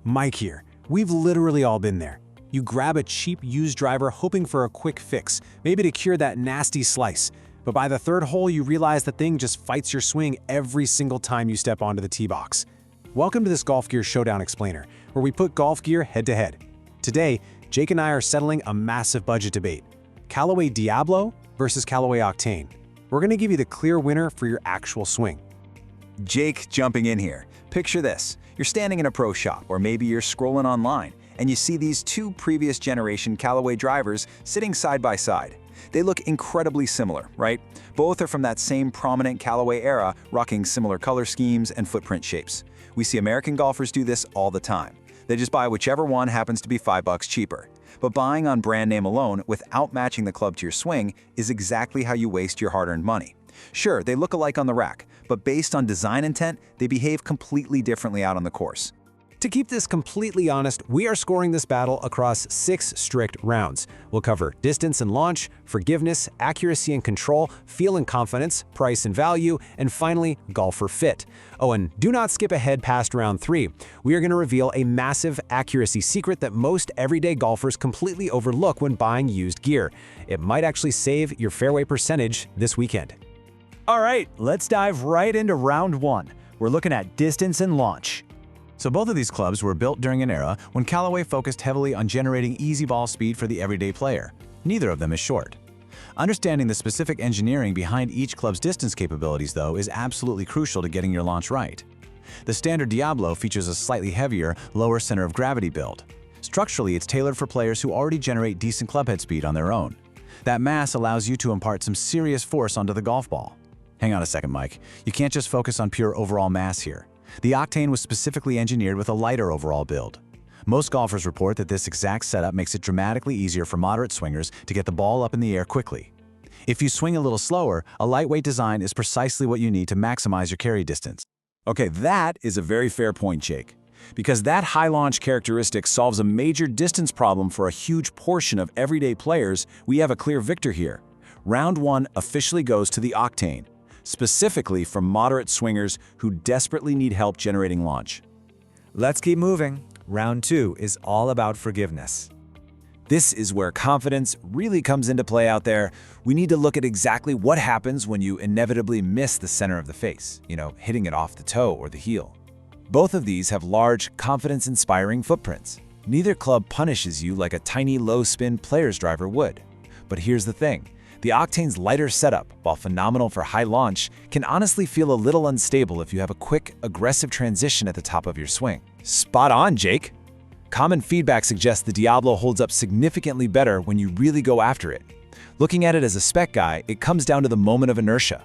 Mike here. We've literally all been there. You grab a cheap used driver hoping for a quick fix, maybe to cure that nasty slice. But by the third hole, you realize the thing just fights your swing every single time you step onto the tee box. Welcome to this Golf Gear Showdown Explainer, where we put golf gear head to head. Today, Jake and I are settling a massive budget debate. Callaway Diablo versus Callaway Octane. We're going to give you the clear winner for your actual swing. Jake jumping in here. Picture this. You're standing in a pro shop, or maybe you're scrolling online, and you see these two previous generation Callaway drivers sitting side by side. They look incredibly similar, right? Both are from that same prominent Callaway era, rocking similar color schemes and footprint shapes. We see American golfers do this all the time. They just buy whichever one happens to be $5 cheaper. But buying on brand name alone without matching the club to your swing is exactly how you waste your hard-earned money. Sure, they look alike on the rack, but based on design intent, they behave completely differently out on the course. To keep this completely honest, we are scoring this battle across 6 strict rounds. We'll cover distance and launch, forgiveness, accuracy and control, feel and confidence, price and value, and finally, golfer fit. Oh, and do not skip ahead past round 3. We are going to reveal a massive accuracy secret that most everyday golfers completely overlook when buying used gear. It might actually save your fairway percentage this weekend. All right, let's dive right into round 1. We're looking at distance and launch. So both of these clubs were built during an era when Callaway focused heavily on generating easy ball speed for the everyday player. Neither of them is short. Understanding the specific engineering behind each club's distance capabilities, though, is absolutely crucial to getting your launch right. The standard Diablo features a slightly heavier, lower center of gravity build. Structurally, it's tailored for players who already generate decent clubhead speed on their own. That mass allows you to impart some serious force onto the golf ball. Hang on a second, Mike. You can't just focus on pure overall mass here. The Octane was specifically engineered with a lighter overall build. Most golfers report that this exact setup makes it dramatically easier for moderate swingers to get the ball up in the air quickly. If you swing a little slower, a lightweight design is precisely what you need to maximize your carry distance. Okay, that is a very fair point, Jake. Because that high launch characteristic solves a major distance problem for a huge portion of everyday players, we have a clear victor here. Round 1 officially goes to the Octane, specifically for moderate swingers who desperately need help generating launch. Let's keep moving. Round 2 is all about forgiveness. This is where confidence really comes into play out there. We need to look at exactly what happens when you inevitably miss the center of the face, hitting it off the toe or the heel. Both of these have large, confidence-inspiring footprints. Neither club punishes you like a tiny, low-spin player's driver would. But here's the thing. The Octane's lighter setup, while phenomenal for high launch, can honestly feel a little unstable if you have a quick, aggressive transition at the top of your swing. Spot on, Jake! Common feedback suggests the Diablo holds up significantly better when you really go after it. Looking at it as a spec guy, it comes down to the moment of inertia.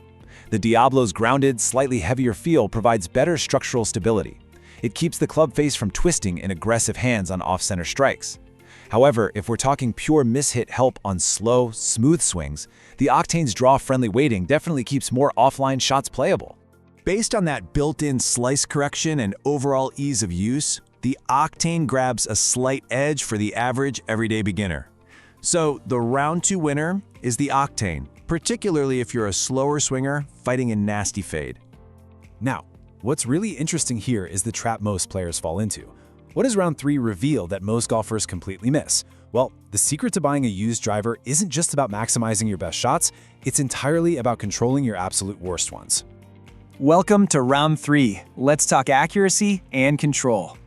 The Diablo's grounded, slightly heavier feel provides better structural stability. It keeps the club face from twisting in aggressive hands on off-center strikes. However, if we're talking pure miss-hit help on slow, smooth swings, the Octane's draw-friendly weighting definitely keeps more offline shots playable. Based on that built-in slice correction and overall ease of use, the Octane grabs a slight edge for the average everyday beginner. So the round 2 winner is the Octane, particularly if you're a slower swinger fighting a nasty fade. Now, what's really interesting here is the trap most players fall into. What does round 3 reveal that most golfers completely miss? Well, the secret to buying a used driver isn't just about maximizing your best shots, it's entirely about controlling your absolute worst ones. Welcome to round 3. Let's talk accuracy and control.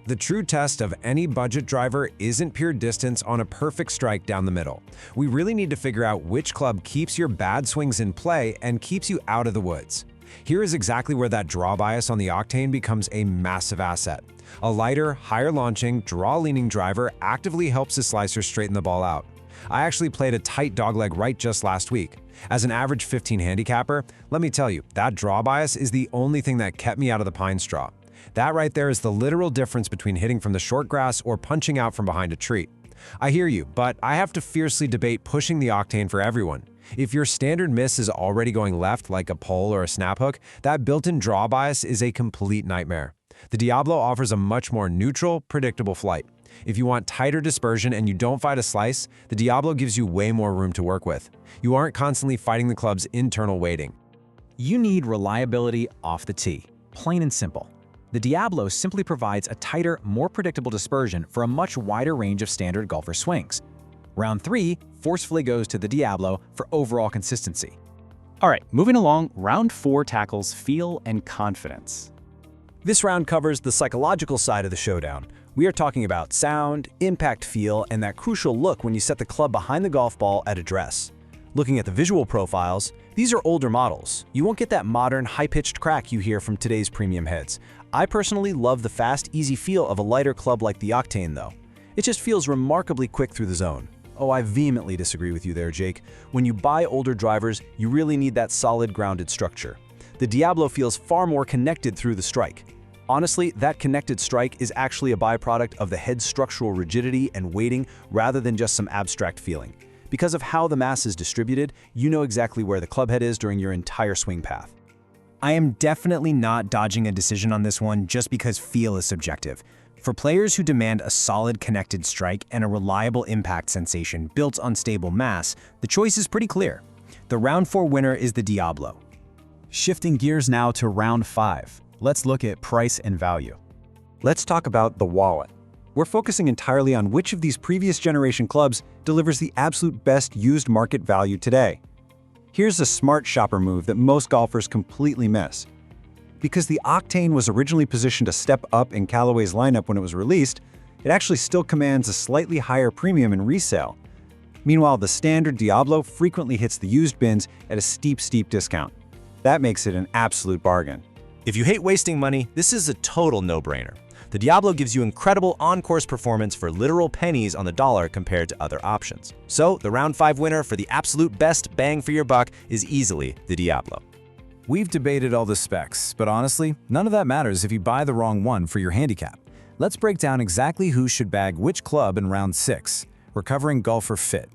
The true test of any budget driver isn't pure distance on a perfect strike down the middle. We really need to figure out which club keeps your bad swings in play and keeps you out of the woods. Here is exactly where that draw bias on the Octane becomes a massive asset. A lighter, higher launching, draw-leaning driver actively helps the slicer straighten the ball out. I actually played a tight dogleg right just last week. As an average 15 handicapper, let me tell you, that draw bias is the only thing that kept me out of the pine straw. That right there is the literal difference between hitting from the short grass or punching out from behind a tree. I hear you, but I have to fiercely debate pushing the Octane for everyone. If your standard miss is already going left like a pole or a snap hook, that built-in draw bias is a complete nightmare. The Diablo offers a much more neutral, predictable flight. If you want tighter dispersion and you don't fight a slice, the Diablo gives you way more room to work with. You aren't constantly fighting the club's internal weighting. You need reliability off the tee, plain and simple. The The Diablo simply provides a tighter, more predictable dispersion for a much wider range of standard golfer swings. Round 3 forcefully goes to the Diablo for overall consistency. All right, moving along, round 4 tackles feel and confidence. This round covers the psychological side of the Showdown. We are talking about sound, impact feel, and that crucial look when you set the club behind the golf ball at address. Looking at the visual profiles, these are older models. You won't get that modern, high-pitched crack you hear from today's premium heads. I personally love the fast, easy feel of a lighter club like the Octane, though. It just feels remarkably quick through the zone. Oh, I vehemently disagree with you there, Jake. When you buy older drivers, you really need that solid, grounded structure. The Diablo feels far more connected through the strike. Honestly, that connected strike is actually a byproduct of the head's structural rigidity and weighting rather than just some abstract feeling. Because of how the mass is distributed, you know exactly where the club head is during your entire swing path. I am definitely not dodging a decision on this one just because feel is subjective. For players who demand a solid connected strike and a reliable impact sensation built on stable mass, the choice is pretty clear. The round 4 winner is the Diablo. Shifting gears now to round 5. Let's look at price and value. Let's talk about the wallet. We're focusing entirely on which of these previous generation clubs delivers the absolute best used market value today. Here's a smart shopper move that most golfers completely miss. Because the Octane was originally positioned a step up in Callaway's lineup when it was released, it actually still commands a slightly higher premium in resale. Meanwhile, the standard Diablo frequently hits the used bins at a steep discount. That makes it an absolute bargain. If you hate wasting money, this is a total no-brainer. The Diablo gives you incredible on-course performance for literal pennies on the dollar compared to other options. So, the round 5 winner for the absolute best bang for your buck is easily the Diablo. We've debated all the specs, but honestly, none of that matters if you buy the wrong one for your handicap. Let's break down exactly who should bag which club in round 6. We're covering golfer fit.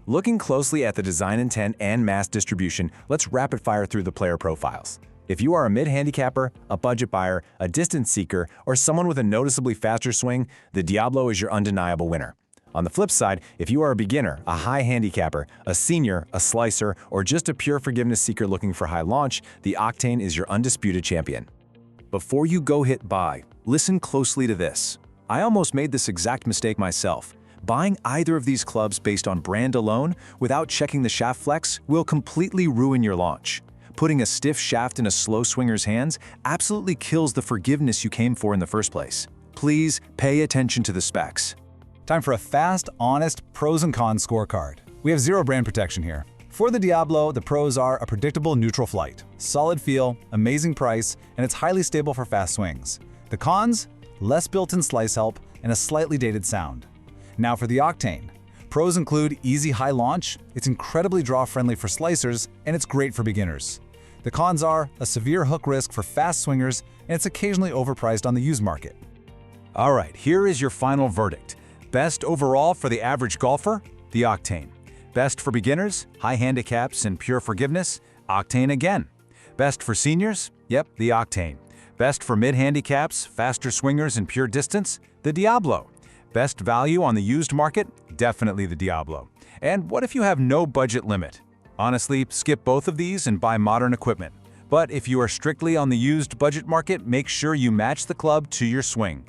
Looking closely at the design intent and mass distribution, let's rapid fire through the player profiles. If you are a mid-handicapper, a budget buyer, a distance seeker, or someone with a noticeably faster swing, the Diablo is your undeniable winner. On the flip side, if you are a beginner, a high handicapper, a senior, a slicer, or just a pure forgiveness seeker looking for high launch, the Octane is your undisputed champion. Before you go hit buy, listen closely to this. I almost made this exact mistake myself. Buying either of these clubs based on brand alone, without checking the shaft flex, will completely ruin your launch. Putting a stiff shaft in a slow swinger's hands absolutely kills the forgiveness you came for in the first place. Please pay attention to the specs. Time for a fast, honest pros and cons scorecard. We have zero brand protection here. For the Diablo, the pros are a predictable neutral flight, solid feel, amazing price, and it's highly stable for fast swings. The cons? Less built-in slice help and a slightly dated sound. Now for the Octane. Pros include easy high launch, it's incredibly draw-friendly for slicers, and it's great for beginners. The cons are a severe hook risk for fast swingers, and it's occasionally overpriced on the used market. All right, here is your final verdict. Best overall for the average golfer? The Octane. Best for beginners, high handicaps, and pure forgiveness? Octane again. Best for seniors? Yep, the Octane. Best for mid-handicaps, faster swingers, and pure distance? The Diablo. Best value on the used market? Definitely the Diablo. And what if you have no budget limit? Honestly, skip both of these and buy modern equipment. But if you are strictly on the used budget market, make sure you match the club to your swing.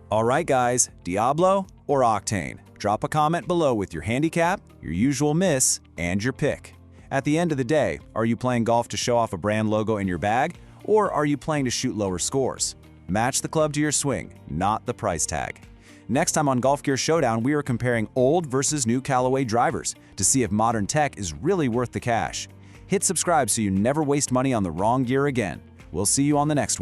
All right, guys, Diablo or Octane? Drop a comment below with your handicap, your usual miss, and your pick. At the end of the day, are you playing golf to show off a brand logo in your bag, or are you playing to shoot lower scores? Match the club to your swing, not the price tag. Next time on Golf Gear Showdown, we are comparing old versus new Callaway drivers to see if modern tech is really worth the cash. Hit subscribe so you never waste money on the wrong gear again. We'll see you on the next one.